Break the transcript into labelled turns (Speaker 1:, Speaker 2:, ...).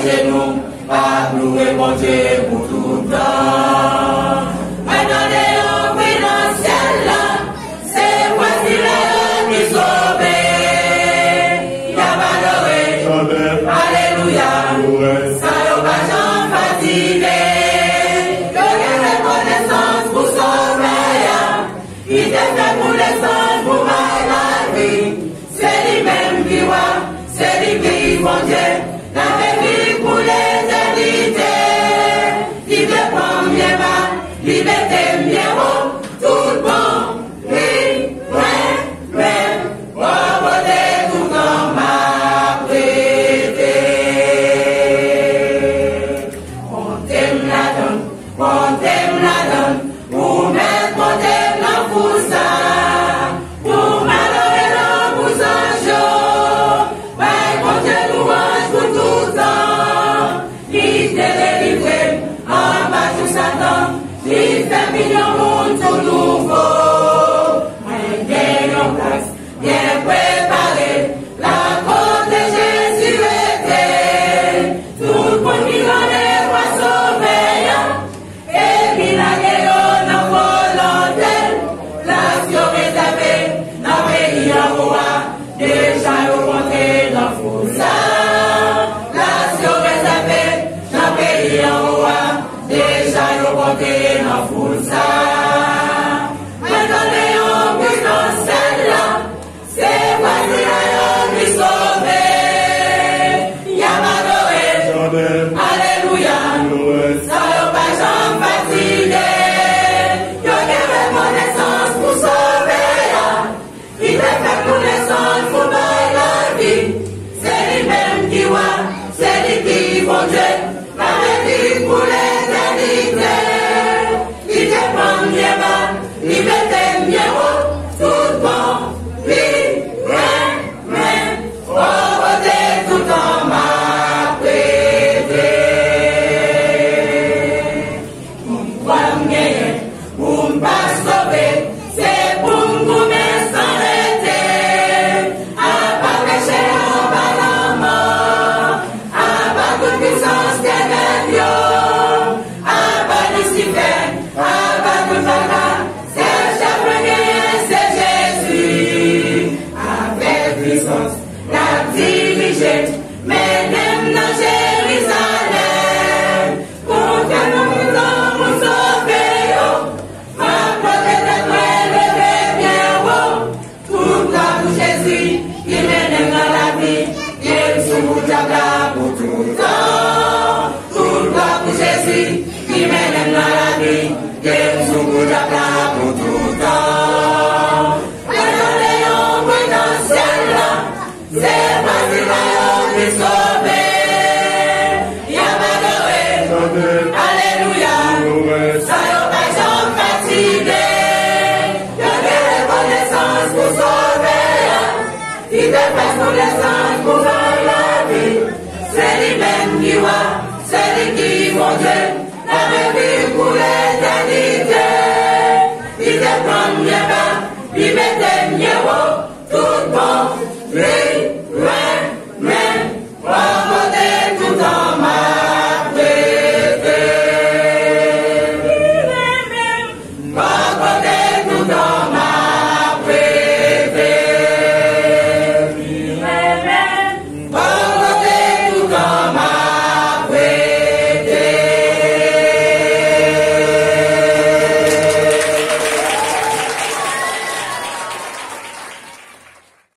Speaker 1: genoux, à louer mon Dieu pour tout le temps. Maintenant, Léon, oui, dans le ciel, là, c'est voici Léon qui sauve. Yabaloré, alléluia, ça y va, j'en fatigué. Que les reconnaissance pour sauver, il te fait pour les sens, pour la vie. C'est lui-même qui voit, c'est lui qui bon Dieu, la vie pour l'éternité. Il te prend bien bas, il te bien haut, tout bon, oui, ouais, beauté tout en m'a prêté. On t'aime la donne, pour mettre mon thème dans pour ça, pour m'adorer dans pour un jour, ouais, mon Dieu louange pour tout temps. Il t'est délivré en bas tout Satan, il fait million monde tout nouveau. Ouais, en place, bien préparé, la côte de Jésus était. Tout le monde qui en est va sauver, et puis la guerre en volonté, l'action réservée, la pays en roi, déjà au compté dans Foussa. L'action réservée, la pays en roi, déjà au compté dans Foussa. Maintenant, Léon, puis dans celle-là, c'est voici Léon qui sauve. Yamadoré, alléluia, ça y va, j'en fatigué. Yo qui reconnaissance pour sauver, il te fait connaissance pour la vie. C'est lui-même qui voit, c'est lui qui bon Dieu, la vie pour l'éternité. Il te prend bien bas, il te bien haut, tout bon, oui, ouais, beauté tout en m'a prêté. Pour me gagner, pour me pas sauver, c'est pour me s'arrêter. À pas pécher, à pas la mort, à pas toute puissance ténèbreuse, à pas Lucifer, à pas toute la c'est le chef premier, c'est Jésus. Avec puissance, la diriger, mesdames dans Jérusalem, pour que nous nous sauver, ma protéger le bien haut, tout là pour Jésus, qui mène dans la vie, il sous diable pour tout le temps, tout là pour Jésus, qui mène dans la vie, il sous diable pour tout le temps. Maintenant, Léon, oui, dans le ciel, là, c'est voici Léon qui sauve. Yamadoré, alléluia, ça y va, j'en fatigué. Que des reconnaissance pour sauver, il te fait connaissance pour la vie. C'est lui-même qui voit, c'est lui qui bon Dieu, la vie pour les